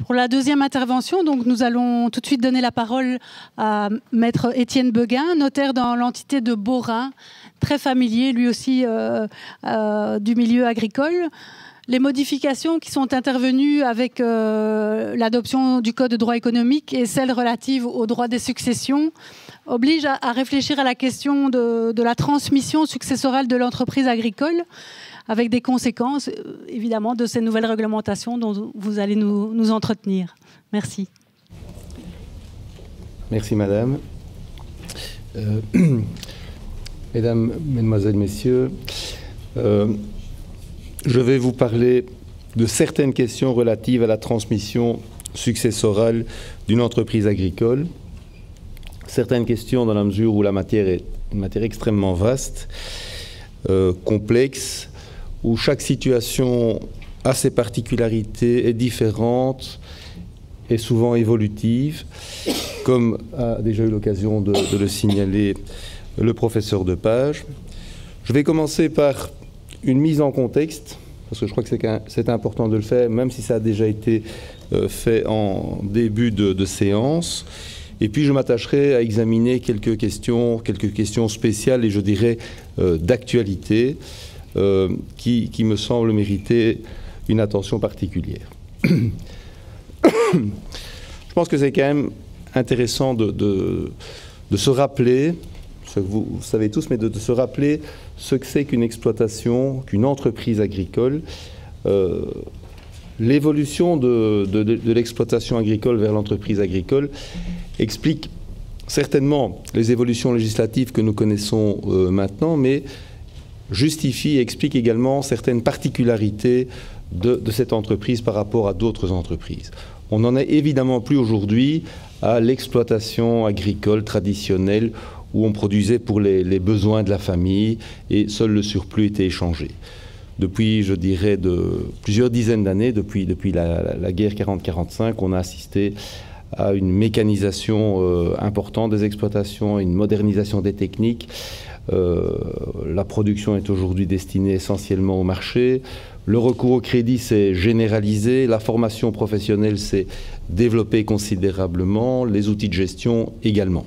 Pour la deuxième intervention, donc, nous allons tout de suite donner la parole à Maître Étienne Beguin, notaire dans l'entité de Beaurain, très familier lui aussi du milieu agricole. Les modifications qui sont intervenues avec l'adoption du Code de droit économique et celles relatives au droit des successions obligent à réfléchir à la question de la transmission successorale de l'entreprise agricole, avec des conséquences, évidemment, de ces nouvelles réglementations dont vous allez nous entretenir. Merci. Merci, madame. Mesdames, mesdemoiselles, messieurs, je vais vous parler de certaines questions relatives à la transmission successorale d'une entreprise agricole. Certaines questions dans la mesure où la matière est une matière extrêmement vaste, complexe, où chaque situation a ses particularités, est différente, est souvent évolutive, comme a déjà eu l'occasion de le signaler le professeur Depage. Je vais commencer par une mise en contexte, parce que je crois que c'est important de le faire, même si ça a déjà été fait en début de séance. Et puis je m'attacherai à examiner quelques questions spéciales et je dirais d'actualité, qui me semble mériter une attention particulière. Je pense que c'est quand même intéressant de se rappeler, ce que vous savez tous, mais de se rappeler ce que c'est qu'une exploitation, qu'une entreprise agricole. L'évolution de l'exploitation agricole vers l'entreprise agricole explique certainement les évolutions législatives que nous connaissons maintenant, mais justifie et explique également certaines particularités de cette entreprise par rapport à d'autres entreprises. On n'en est évidemment plus aujourd'hui à l'exploitation agricole traditionnelle où on produisait pour les besoins de la famille et seul le surplus était échangé. Depuis, je dirais, plusieurs dizaines d'années, depuis la guerre 40-45, on a assisté à une mécanisation importante des exploitations, une modernisation des techniques. La production est aujourd'hui destinée essentiellement au marché. Le recours au crédit s'est généralisé. La formation professionnelle s'est développée considérablement. Les outils de gestion également.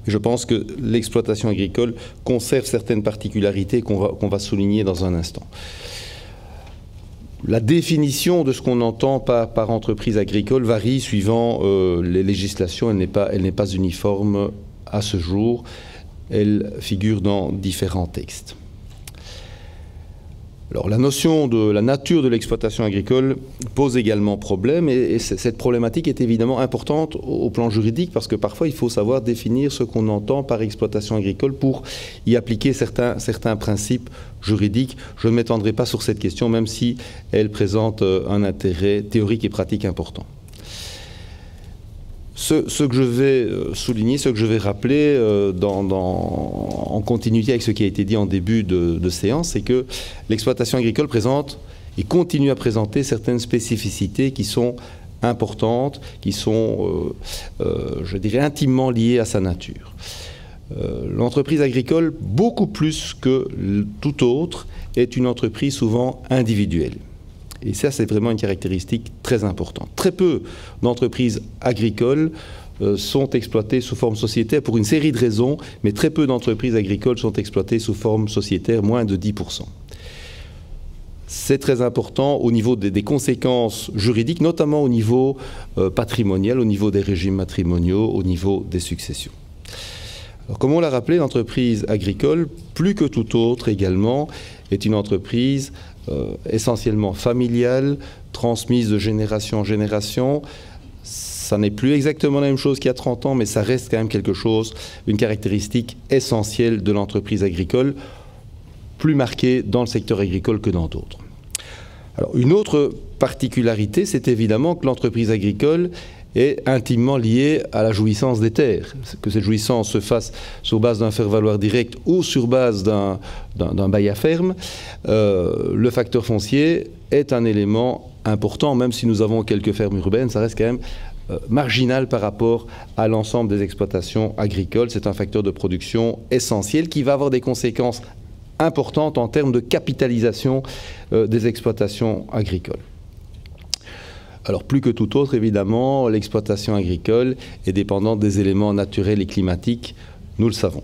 Je pense que l'exploitation agricole conserve certaines particularités qu'on va souligner dans un instant. La définition de ce qu'on entend par entreprise agricole varie suivant les législations. Elle n'est pas uniforme à ce jour. Elle figure dans différents textes. Alors, la notion de la nature de l'exploitation agricole pose également problème et cette problématique est évidemment importante au plan juridique parce que parfois il faut savoir définir ce qu'on entend par exploitation agricole pour y appliquer certains principes juridiques. Je ne m'étendrai pas sur cette question même si elle présente un intérêt théorique et pratique important. Ce que je vais souligner, ce que je vais rappeler en continuité avec ce qui a été dit en début de séance, c'est que l'exploitation agricole présente et continue à présenter certaines spécificités qui sont importantes, qui sont, je dirais, intimement liées à sa nature. L'entreprise agricole, beaucoup plus que tout autre, est une entreprise souvent individuelle. Et ça, c'est vraiment une caractéristique très importante. Très peu d'entreprises agricoles sont exploitées sous forme sociétaire pour une série de raisons, mais très peu d'entreprises agricoles sont exploitées sous forme sociétaire, moins de 10%. C'est très important au niveau des conséquences juridiques, notamment au niveau patrimonial, au niveau des régimes matrimoniaux, au niveau des successions. Alors, comme on l'a rappelé, l'entreprise agricole, plus que tout autre également, est une entreprise essentiellement familiale, transmise de génération en génération. Ça n'est plus exactement la même chose qu'il y a 30 ans, mais ça reste quand même quelque chose, une caractéristique essentielle de l'entreprise agricole, plus marquée dans le secteur agricole que dans d'autres. Alors, une autre particularité, c'est évidemment que l'entreprise agricole est intimement liée à la jouissance des terres. Que cette jouissance se fasse sur base d'un faire-valoir direct ou sur base d'un bail à ferme, le facteur foncier est un élément important, même si nous avons quelques fermes urbaines, ça reste quand même marginal par rapport à l'ensemble des exploitations agricoles. C'est un facteur de production essentiel qui va avoir des conséquences importantes en termes de capitalisation des exploitations agricoles. Alors plus que tout autre, évidemment, l'exploitation agricole est dépendante des éléments naturels et climatiques, nous le savons.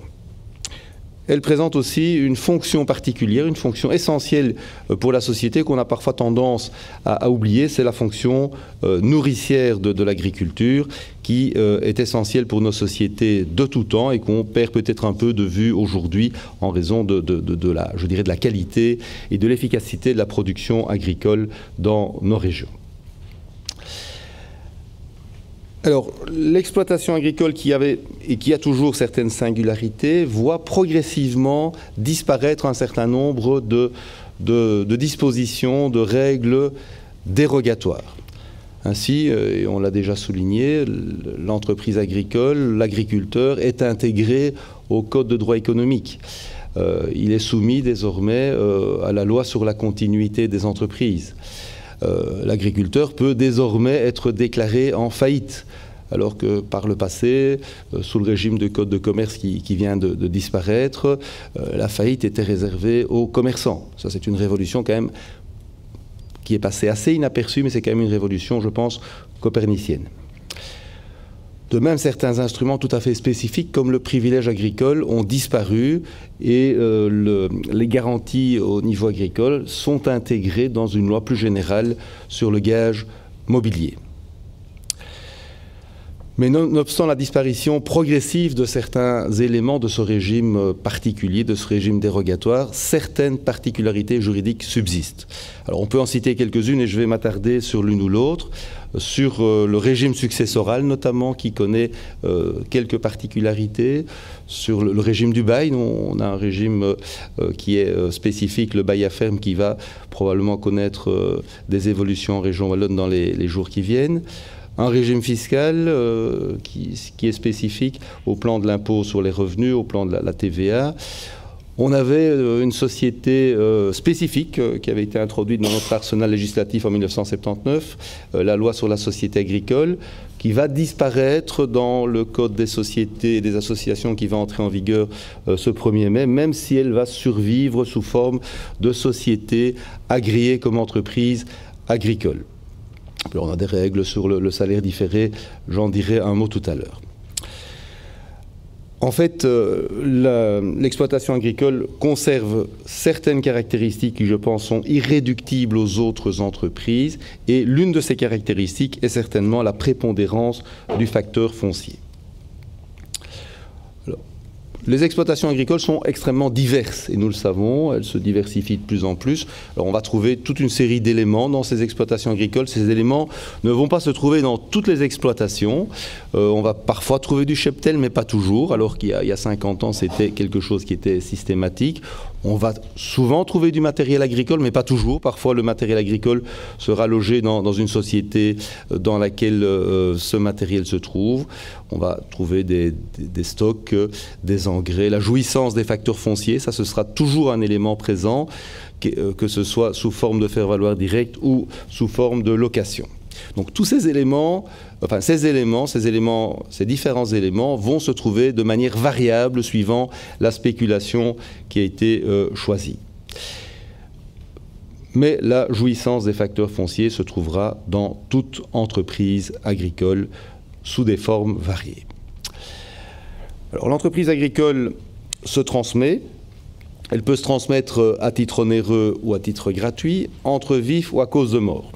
Elle présente aussi une fonction particulière, une fonction essentielle pour la société qu'on a parfois tendance à oublier, c'est la fonction nourricière de l'agriculture qui est essentielle pour nos sociétés de tout temps et qu'on perd peut-être un peu de vue aujourd'hui en raison de la qualité et de l'efficacité de la production agricole dans nos régions. Alors, l'exploitation agricole qui avait et qui a toujours certaines singularités voit progressivement disparaître un certain nombre de dispositions, de règles dérogatoires. Ainsi, et on l'a déjà souligné, l'entreprise agricole, l'agriculteur est intégré au Code de droit économique. Il est soumis désormais à la loi sur la continuité des entreprises. L'agriculteur peut désormais être déclaré en faillite, alors que par le passé, sous le régime de code de commerce qui vient de disparaître, la faillite était réservée aux commerçants. Ça, c'est une révolution quand même qui est passée assez inaperçue, mais c'est quand même une révolution, je pense, copernicienne. De même, certains instruments tout à fait spécifiques, comme le privilège agricole, ont disparu et les garanties au niveau agricole sont intégrées dans une loi plus générale sur le gage mobilier. Mais nonobstant la disparition progressive de certains éléments de ce régime particulier, de ce régime dérogatoire, certaines particularités juridiques subsistent. Alors on peut en citer quelques-unes et je vais m'attarder sur l'une ou l'autre. Sur le régime successoral notamment, qui connaît quelques particularités. Sur le régime du bail, on a un régime qui est spécifique, le bail à ferme, qui va probablement connaître des évolutions en région wallonne dans les jours qui viennent. Un régime fiscal qui est spécifique au plan de l'impôt sur les revenus, au plan de la TVA. On avait une société spécifique qui avait été introduite dans notre arsenal législatif en 1979, la loi sur la société agricole, qui va disparaître dans le Code des sociétés et des associations qui va entrer en vigueur ce 1er mai, même si elle va survivre sous forme de société agréée comme entreprise agricole. Alors on a des règles sur le salaire différé, j'en dirai un mot tout à l'heure. En fait, l'exploitation agricole conserve certaines caractéristiques qui, je pense, sont irréductibles aux autres entreprises, et l'une de ces caractéristiques est certainement la prépondérance du facteur foncier. Alors, les exploitations agricoles sont extrêmement diverses, et nous le savons, elles se diversifient de plus en plus. Alors on va trouver toute une série d'éléments dans ces exploitations agricoles. Ces éléments ne vont pas se trouver dans toutes les exploitations. On va parfois trouver du cheptel, mais pas toujours, alors qu'il y a 50 ans, c'était quelque chose qui était systématique. On va souvent trouver du matériel agricole, mais pas toujours. Parfois, le matériel agricole sera logé dans une société dans laquelle ce matériel se trouve. On va trouver des stocks, des engrais, la jouissance des facteurs fonciers. Ça, ce sera toujours un élément présent, que ce soit sous forme de faire-valoir direct ou sous forme de location. Donc tous ces éléments, enfin ces différents éléments vont se trouver de manière variable suivant la spéculation qui a été choisie. Mais la jouissance des facteurs fonciers se trouvera dans toute entreprise agricole sous des formes variées. Alors l'entreprise agricole se transmet. Elle peut se transmettre à titre onéreux ou à titre gratuit, entre vifs ou à cause de mort.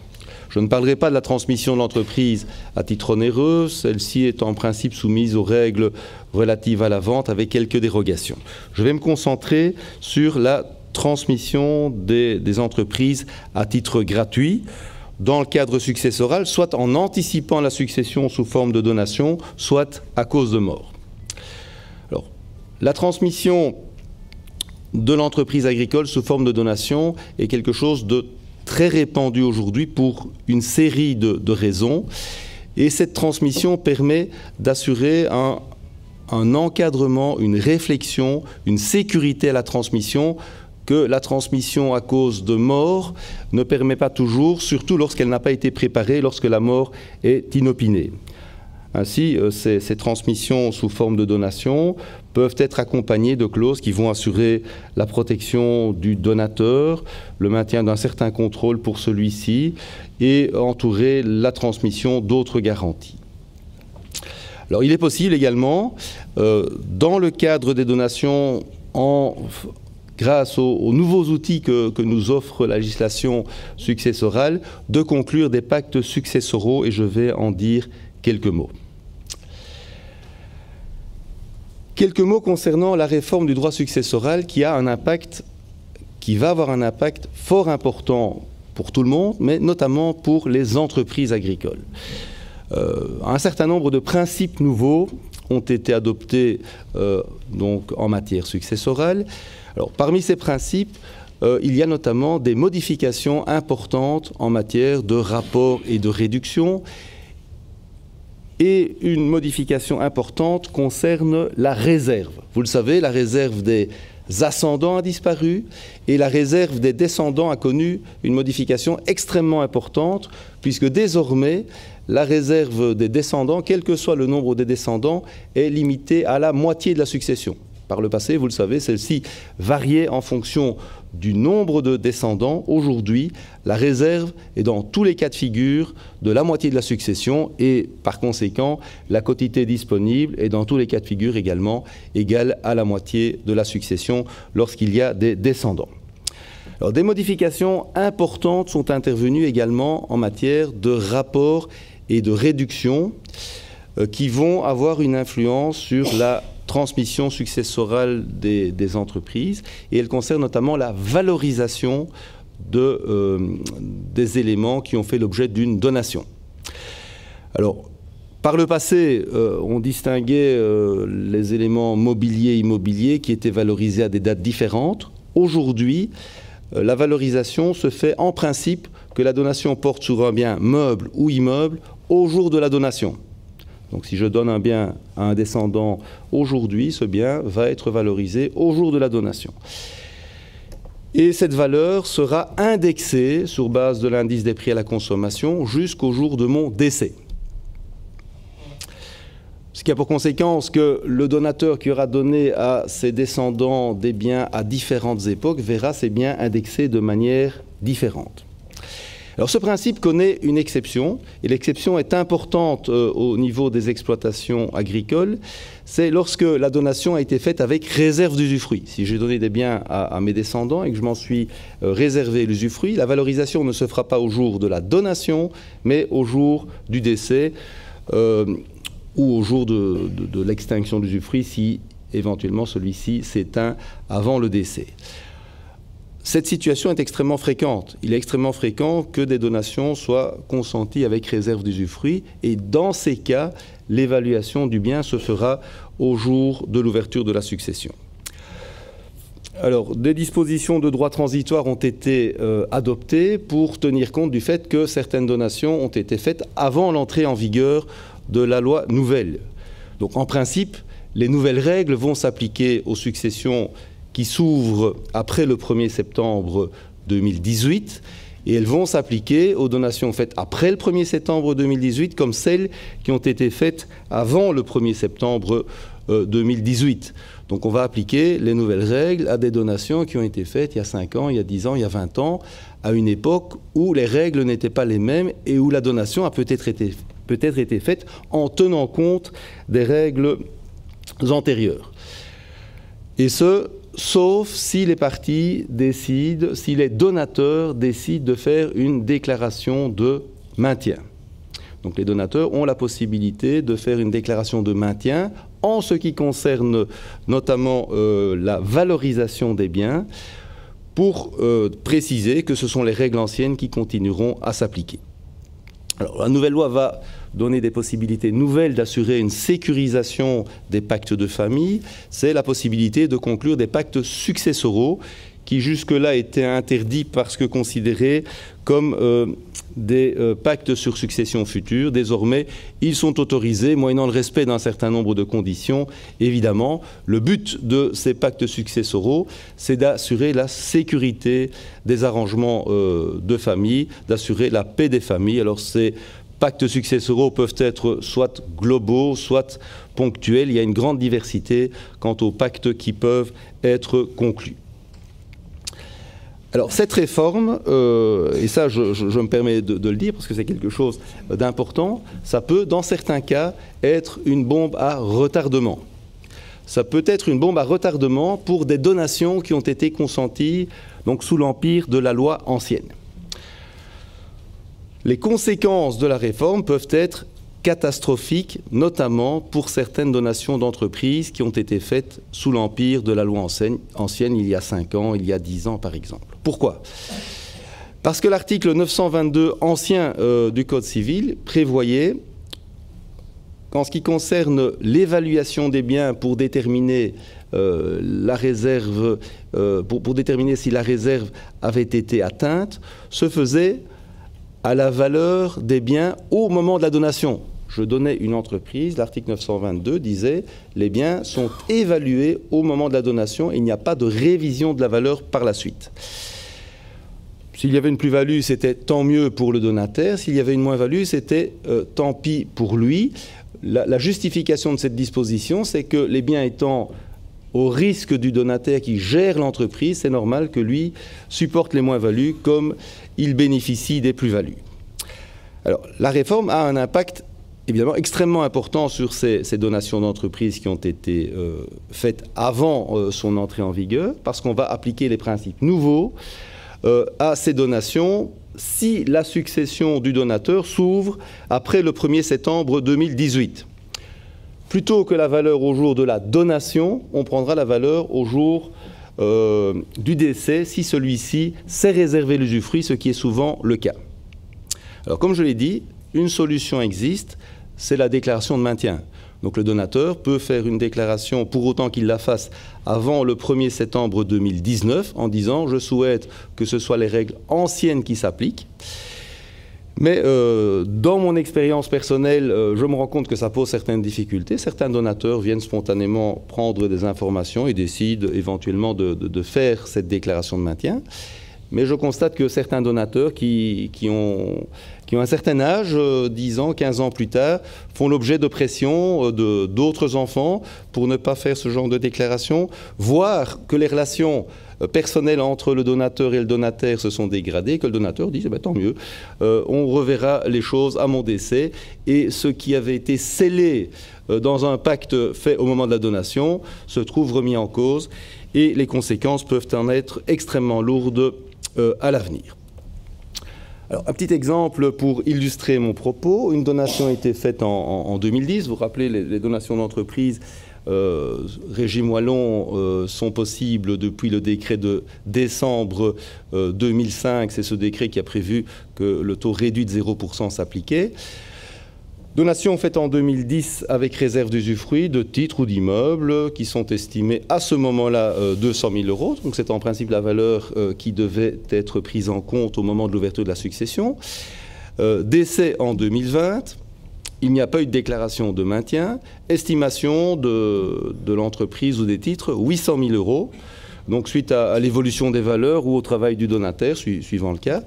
Je ne parlerai pas de la transmission de l'entreprise à titre onéreux, celle-ci est en principe soumise aux règles relatives à la vente avec quelques dérogations. Je vais me concentrer sur la transmission des entreprises à titre gratuit dans le cadre successoral, soit en anticipant la succession sous forme de donation, soit à cause de mort. Alors, la transmission de l'entreprise agricole sous forme de donation est quelque chose de très répandu aujourd'hui pour une série de raisons, et cette transmission permet d'assurer un encadrement, une réflexion, une sécurité à la transmission que la transmission à cause de mort ne permet pas toujours, surtout lorsqu'elle n'a pas été préparée, lorsque la mort est inopinée. Ainsi, ces transmissions sous forme de donation peuvent être accompagnées de clauses qui vont assurer la protection du donateur, le maintien d'un certain contrôle pour celui-ci et entourer la transmission d'autres garanties. Alors, il est possible également, dans le cadre des donations, grâce aux nouveaux outils que nous offre la législation successorale, de conclure des pactes successoraux, et je vais en dire quelques mots. Quelques mots concernant la réforme du droit successoral qui va avoir un impact fort important pour tout le monde, mais notamment pour les entreprises agricoles. Un certain nombre de principes nouveaux ont été adoptés donc en matière successorale. Alors, parmi ces principes, il y a notamment des modifications importantes en matière de rapport et de réduction. Et une modification importante concerne la réserve. Vous le savez, la réserve des ascendants a disparu et la réserve des descendants a connu une modification extrêmement importante, puisque désormais, la réserve des descendants, quel que soit le nombre des descendants, est limitée à la moitié de la succession. Par le passé, vous le savez, celle-ci variait en fonction du nombre de descendants. Aujourd'hui, la réserve est dans tous les cas de figure de la moitié de la succession et par conséquent, la quotité disponible est dans tous les cas de figure également égale à la moitié de la succession lorsqu'il y a des descendants. Alors, des modifications importantes sont intervenues également en matière de rapport et de réduction qui vont avoir une influence sur la transmission successorale des entreprises, et elles concernent notamment la valorisation des éléments qui ont fait l'objet d'une donation. Alors, par le passé, on distinguait les éléments mobiliers et immobiliers qui étaient valorisés à des dates différentes. Aujourd'hui, la valorisation se fait en principe que la donation porte sur un bien meuble ou immeuble au jour de la donation. Donc si je donne un bien à un descendant aujourd'hui, ce bien va être valorisé au jour de la donation. Et cette valeur sera indexée sur base de l'indice des prix à la consommation jusqu'au jour de mon décès. Ce qui a pour conséquence que le donateur qui aura donné à ses descendants des biens à différentes époques verra ces biens indexés de manière différente. Alors ce principe connaît une exception, et l'exception est importante au niveau des exploitations agricoles, c'est lorsque la donation a été faite avec réserve d'usufruit. Si j'ai donné des biens à mes descendants et que je m'en suis réservé l'usufruit, la valorisation ne se fera pas au jour de la donation, mais au jour du décès ou au jour de l'extinction de l'usufruit si éventuellement celui-ci s'éteint avant le décès. Cette situation est extrêmement fréquente. Il est extrêmement fréquent que des donations soient consenties avec réserve d'usufruit et dans ces cas, l'évaluation du bien se fera au jour de l'ouverture de la succession. Alors, des dispositions de droit transitoire ont été adoptées pour tenir compte du fait que certaines donations ont été faites avant l'entrée en vigueur de la loi nouvelle. Donc, en principe, les nouvelles règles vont s'appliquer aux successions qui s'ouvrent après le 1er septembre 2018 et elles vont s'appliquer aux donations faites après le 1er septembre 2018 comme celles qui ont été faites avant le 1er septembre 2018. Donc on va appliquer les nouvelles règles à des donations qui ont été faites il y a 5 ans, il y a 10 ans, il y a 20 ans, à une époque où les règles n'étaient pas les mêmes et où la donation a peut-être été faite en tenant compte des règles antérieures. Et ce, sauf si les parties décident, si les donateurs décident de faire une déclaration de maintien. Donc les donateurs ont la possibilité de faire une déclaration de maintien en ce qui concerne notamment la valorisation des biens pour préciser que ce sont les règles anciennes qui continueront à s'appliquer. Alors la nouvelle loi va donner des possibilités nouvelles d'assurer une sécurisation des pactes de famille, c'est la possibilité de conclure des pactes successoraux qui jusque-là étaient interdits parce que considérés comme des pactes sur succession future. Désormais, ils sont autorisés, moyennant le respect d'un certain nombre de conditions. Évidemment, le but de ces pactes successoraux, c'est d'assurer la sécurité des arrangements de famille, d'assurer la paix des familles. Alors c'est pactes successoraux peuvent être soit globaux, soit ponctuels. Il y a une grande diversité quant aux pactes qui peuvent être conclus. Alors cette réforme, et ça je me permets de le dire parce que c'est quelque chose d'important, ça peut dans certains cas être une bombe à retardement. Ça peut être une bombe à retardement pour des donations qui ont été consenties donc, sous l'empire de la loi ancienne. Les conséquences de la réforme peuvent être catastrophiques, notamment pour certaines donations d'entreprises qui ont été faites sous l'empire de la loi ancienne il y a 5 ans, il y a 10 ans par exemple. Pourquoi ? Parce que l'article 922 ancien du Code civil prévoyait qu'en ce qui concerne l'évaluation des biens pour déterminer la réserve, pour déterminer si la réserve avait été atteinte, se faisait à la valeur des biens au moment de la donation. Je donnais une entreprise, l'article 922 disait les biens sont évalués au moment de la donation et il n'y a pas de révision de la valeur par la suite. S'il y avait une plus-value, c'était tant mieux pour le donataire. S'il y avait une moins-value, c'était tant pis pour lui. La justification de cette disposition, c'est que les biens étant au risque du donataire qui gère l'entreprise, c'est normal que lui supporte les moins-values comme il bénéficie des plus-values. Alors, la réforme a un impact évidemment extrêmement important sur ces donations d'entreprises qui ont été faites avant son entrée en vigueur, parce qu'on va appliquer les principes nouveaux à ces donations si la succession du donateur s'ouvre après le 1er septembre 2018. Plutôt que la valeur au jour de la donation, on prendra la valeur au jour du décès si celui-ci s'est réservé l'usufruit, ce qui est souvent le cas. Alors comme je l'ai dit, une solution existe, c'est la déclaration de maintien. Donc le donateur peut faire une déclaration pour autant qu'il la fasse avant le 1er septembre 2019 en disant « je souhaite que ce soit les règles anciennes qui s'appliquent ». Mais dans mon expérience personnelle, je me rends compte que ça pose certaines difficultés. Certains donateurs viennent spontanément prendre des informations et décident éventuellement de faire cette déclaration de maintien. Mais je constate que certains donateurs qui ont un certain âge, 10 ans, 15 ans plus tard, font l'objet de pression d'autres enfants pour ne pas faire ce genre de déclaration, voire que les relations personnelles entre le donateur et le donataire se sont dégradées, que le donateur dit tant mieux, on reverra les choses à mon décès, et ce qui avait été scellé dans un pacte fait au moment de la donation se trouve remis en cause, et les conséquences peuvent en être extrêmement lourdes à l'avenir. Alors, un petit exemple pour illustrer mon propos. Une donation a été faite en 2010. Vous vous rappelez, les donations d'entreprise régime wallon sont possibles depuis le décret de décembre 2005. C'est ce décret qui a prévu que le taux réduit de 0% s'appliquait. Donations faites en 2010 avec réserve d'usufruit de titres ou d'immeubles qui sont estimés à ce moment-là 200 000 €. Donc c'est en principe la valeur qui devait être prise en compte au moment de l'ouverture de la succession. Décès en 2020, il n'y a pas eu de déclaration de maintien. Estimation de l'entreprise ou des titres, 800 000 €. Donc suite à l'évolution des valeurs ou au travail du donataire, suivant le cas.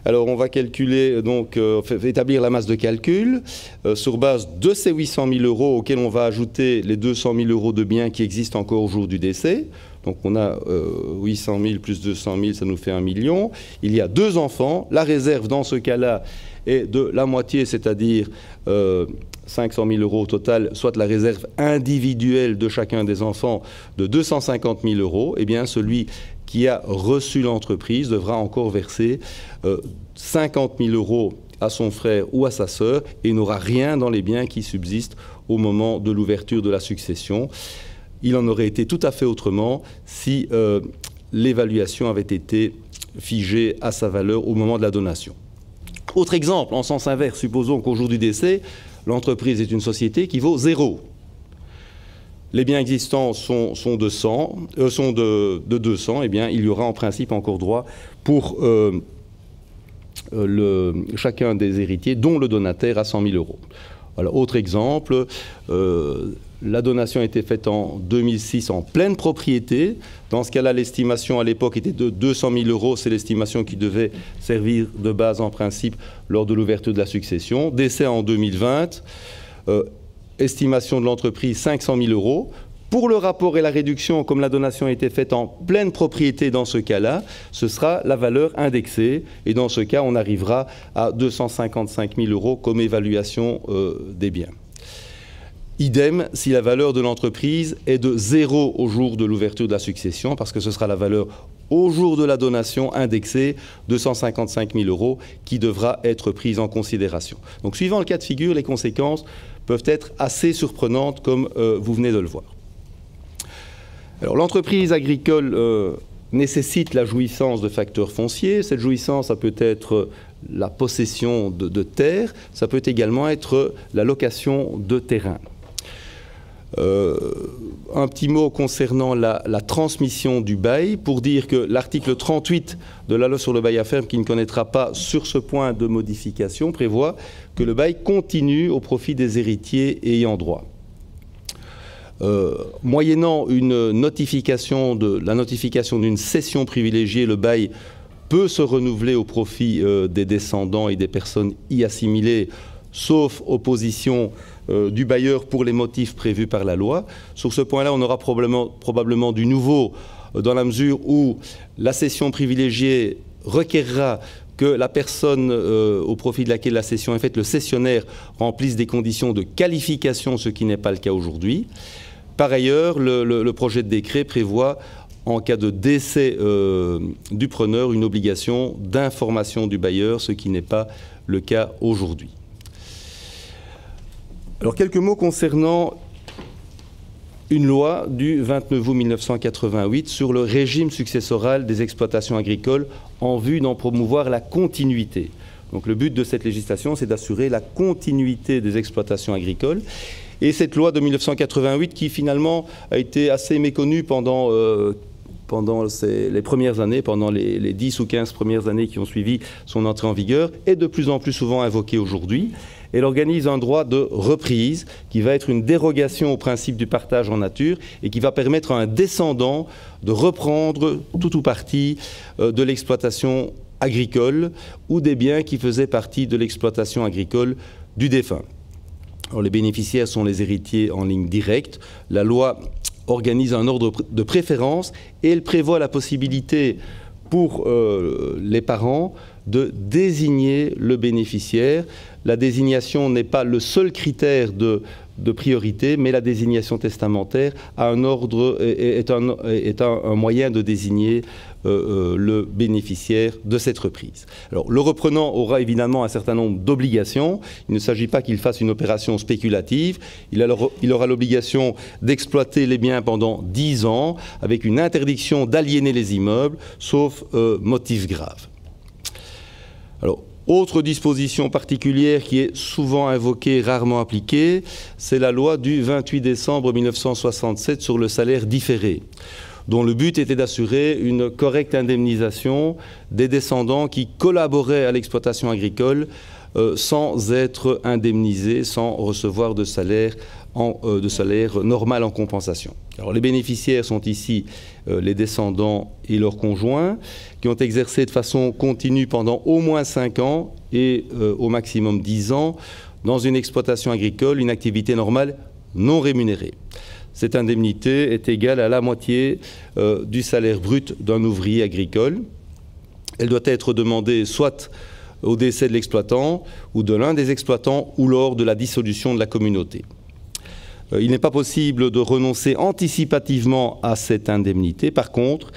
Alors on va calculer, donc établir la masse de calcul sur base de ces 800 000 € auxquels on va ajouter les 200 000 € de biens qui existent encore au jour du décès. Donc on a 800 000 plus 200 000, ça nous fait 1 million. Il y a 2 enfants. La réserve dans ce cas-là est de la moitié, c'est-à-dire 500 000 € au total, soit la réserve individuelle de chacun des enfants de 250 000 €. Eh bien celui qui a reçu l'entreprise devra encore verser 50 000 € à son frère ou à sa sœur et n'aura rien dans les biens qui subsistent au moment de l'ouverture de la succession. Il en aurait été tout à fait autrement si l'évaluation avait été figée à sa valeur au moment de la donation. Autre exemple, en sens inverse, supposons qu'au jour du décès, l'entreprise est une société qui vaut 0. Les biens existants sont de 200, eh bien, il y aura en principe encore droit pour chacun des héritiers, dont le donataire, à 100 000 €. Voilà, autre exemple, la donation a été faite en 2006 en pleine propriété. Dans ce cas-là, l'estimation à l'époque était de 200 000 €. C'est l'estimation qui devait servir de base en principe lors de l'ouverture de la succession. Décès en 2020, estimation de l'entreprise 500 000 €. Pour le rapport et la réduction, comme la donation a été faite en pleine propriété dans ce cas-là, ce sera la valeur indexée. Et dans ce cas, on arrivera à 255 000 € comme évaluation des biens. Idem si la valeur de l'entreprise est de 0 au jour de l'ouverture de la succession, parce que ce sera la valeur au jour de la donation indexée, 255 000 € qui devra être prise en considération. Donc suivant le cas de figure, les conséquences peuvent être assez surprenantes comme vous venez de le voir. Alors l'entreprise agricole nécessite la jouissance de facteurs fonciers. Cette jouissance, ça peut être la possession de terres, ça peut également être la location de terrain. Un petit mot concernant la transmission du bail, pour dire que l'article 38 de la loi sur le bail à ferme, qui ne connaîtra pas sur ce point de modification, prévoit que le bail continue au profit des héritiers ayant droit. Moyennant la notification d'une cession privilégiée, le bail peut se renouveler au profit des descendants et des personnes y assimilées, sauf opposition du bailleur pour les motifs prévus par la loi. Sur ce point-là, on aura probablement du nouveau dans la mesure où la cession privilégiée requerra que la personne au profit de laquelle la cession est faite, le cessionnaire, remplisse des conditions de qualification, ce qui n'est pas le cas aujourd'hui. Par ailleurs, le projet de décret prévoit, en cas de décès du preneur, une obligation d'information du bailleur, ce qui n'est pas le cas aujourd'hui. Alors, quelques mots concernant une loi du 29 août 1988 sur le régime successoral des exploitations agricoles en vue d'en promouvoir la continuité. Donc, le but de cette législation, c'est d'assurer la continuité des exploitations agricoles. Et cette loi de 1988 qui finalement a été assez méconnue pendant les premières années, pendant les 10 ou 15 premières années qui ont suivi son entrée en vigueur, est de plus en plus souvent invoquée aujourd'hui. Elle organise un droit de reprise qui va être une dérogation au principe du partage en nature et qui va permettre à un descendant de reprendre tout ou partie de l'exploitation agricole ou des biens qui faisaient partie de l'exploitation agricole du défunt. Alors, les bénéficiaires sont les héritiers en ligne directe. La loi organise un ordre de préférence et elle prévoit la possibilité pour les parents de désigner le bénéficiaire. La désignation n'est pas le seul critère de priorité, mais la désignation testamentaire a un ordre, est un moyen de désigner le bénéficiaire de cette reprise. Alors, le reprenant aura évidemment un certain nombre d'obligations. Il ne s'agit pas qu'il fasse une opération spéculative. Il aura l'obligation d'exploiter les biens pendant 10 ans, avec une interdiction d'aliéner les immeubles, sauf motif grave. Alors, autre disposition particulière qui est souvent invoquée, rarement appliquée, c'est la loi du 28 décembre 1967 sur le salaire différé, dont le but était d'assurer une correcte indemnisation des descendants qui collaboraient à l'exploitation agricole sans être indemnisés, sans recevoir de salaire normal en compensation. Alors, les bénéficiaires sont ici les descendants et leurs conjoints qui ont exercé de façon continue pendant au moins 5 ans et au maximum 10 ans dans une exploitation agricole, une activité normale non rémunérée. Cette indemnité est égale à la moitié du salaire brut d'un ouvrier agricole. Elle doit être demandée soit au décès de l'exploitant ou de l'un des exploitants ou lors de la dissolution de la communauté. Il n'est pas possible de renoncer anticipativement à cette indemnité. Par contre,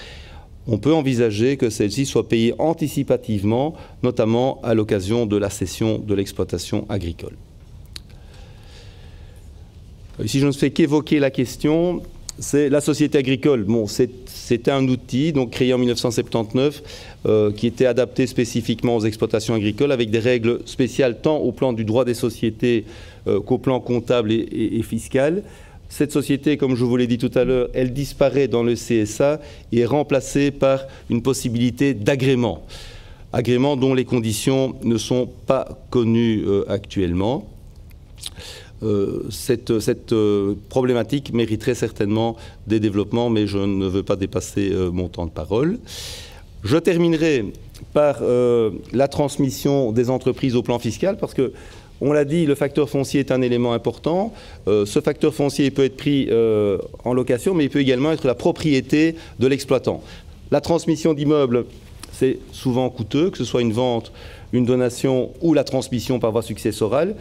on peut envisager que celle-ci soit payée anticipativement, notamment à l'occasion de la cession de l'exploitation agricole. Ici, je ne fais qu'évoquer la question. C'est la société agricole. Bon, c'était un outil donc créé en 1979 qui était adapté spécifiquement aux exploitations agricoles avec des règles spéciales tant au plan du droit des sociétés qu'au plan comptable et fiscal. Cette société, comme je vous l'ai dit tout à l'heure, elle disparaît dans le CSA et est remplacée par une possibilité d'agrément. Agrément dont les conditions ne sont pas connues actuellement. cette problématique mériterait certainement des développements, mais je ne veux pas dépasser mon temps de parole. Je terminerai par la transmission des entreprises au plan fiscal, parce que, on l'a dit, le facteur foncier est un élément important. Ce facteur foncier peut être pris en location, mais il peut également être la propriété de l'exploitant. La transmission d'immeubles, c'est souvent coûteux, que ce soit une vente, une donation ou la transmission par voie successorale.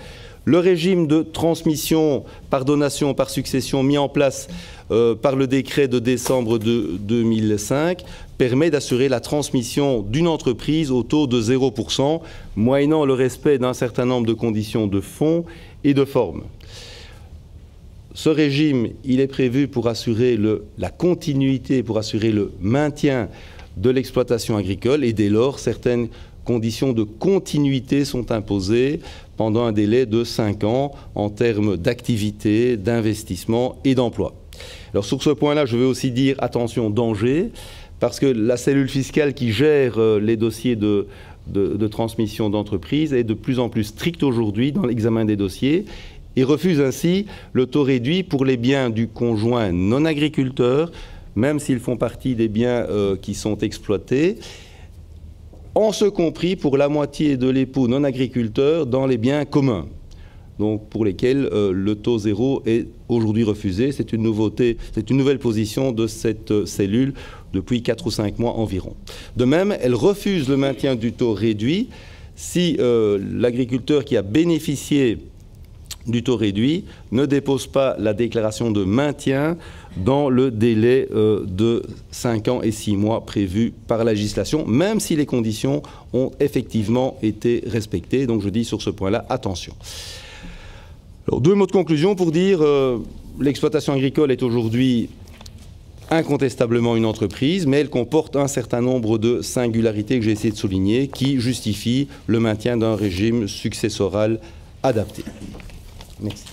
Le régime de transmission par donation, par succession mis en place par le décret de décembre de 2005 permet d'assurer la transmission d'une entreprise au taux de 0%, moyennant le respect d'un certain nombre de conditions de fond et de forme. Ce régime, il est prévu pour assurer la continuité, pour assurer le maintien de l'exploitation agricole, et dès lors, certaines conditions de continuité sont imposées pendant un délai de 5 ans en termes d'activité, d'investissement et d'emploi. Alors sur ce point-là, je veux aussi dire attention, danger, parce que la cellule fiscale qui gère les dossiers de transmission d'entreprise est de plus en plus stricte aujourd'hui dans l'examen des dossiers et refuse ainsi le taux réduit pour les biens du conjoint non agriculteur, même s'ils font partie des biens qui sont exploités, en ce compris pour la moitié de l'époux non agriculteur dans les biens communs, donc pour lesquels le taux zéro est aujourd'hui refusé. C'est une nouveauté, c'est une nouvelle position de cette cellule depuis 4 ou 5 mois environ. De même, elle refuse le maintien du taux réduit si l'agriculteur qui a bénéficié du taux réduit ne dépose pas la déclaration de maintien dans le délai de 5 ans et 6 mois prévu par la législation, même si les conditions ont effectivement été respectées. Donc je dis sur ce point-là, attention. Alors, 2 mots de conclusion pour dire l'exploitation agricole est aujourd'hui incontestablement une entreprise, mais elle comporte un certain nombre de singularités que j'ai essayé de souligner qui justifient le maintien d'un régime successoral adapté. Merci.